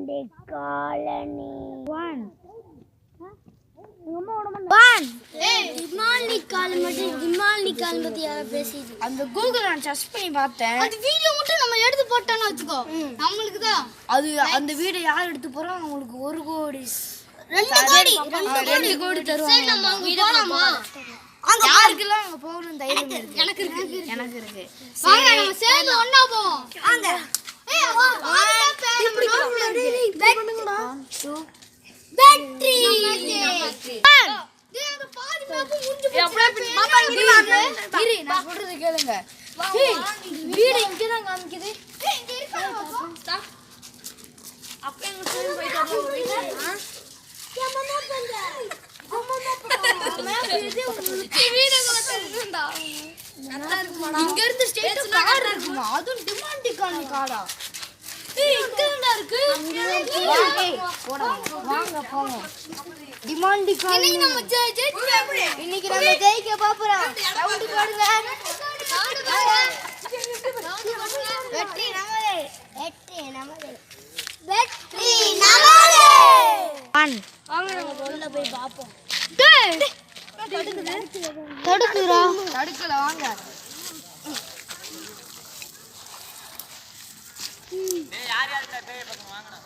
Demonte colony Demonte colony மட்டும் Demonte colony பத்தி யாரும் பேசிட்டு அந்த கூகுள் நான் சர்ச் பண்ணி பார்த்தேன். அந்த வீடியோ மட்டும் நம்ம எடுத்து போட்டோம்னு வச்சுக்கோ, நம்மளுக்கு தான் அது அந்த வீடியோ யார் எடுத்து போறோம் அவங்களுக்கு 1 கோடி 2 கோடி தருவாங்க. சரி நம்ம அங்க போலாமா? அங்க யாருக்கெல்லாம் அங்க போகணும் தைரியம் இருக்கு? எனக்கு இருக்கு. வாங்க நம்ம சேர்ந்து ஒண்ணா போவோம். வாங்க. ஏய் வா இப்படி பண்ணுங்கடா. பேட்டரி டேய் அந்த பாதி மேப் முடிஞ்சு போச்சு. பாப்பா இங்க வாங்க. இரு நான் சொல்றது கேளுங்க. ஏய் வீடு இங்க தான் காமிக்குது. ஏய் இங்க இருக்கா? அப்ப எங்க போய் போயிட்டாங்க. இங்க இருந்து ஸ்டேட் கார் இருக்குமா? அதுவும் டிமாண்டி காலனி காரா? ஏய் இங்க என்னடா இருக்கு? வாங்க போங்க. டிமாண்டி காலனி இன்னைக்கு நம்ம ஜெயிக்க போறோம். ரவுண்ட் போடுங்க. வெற்றி நமதே. வாங்க நம்ம உள்ள போய் பாப்போம். தடுக்கல வாங்க. யார் யார் பேய் பக்கம் வாங்கடா.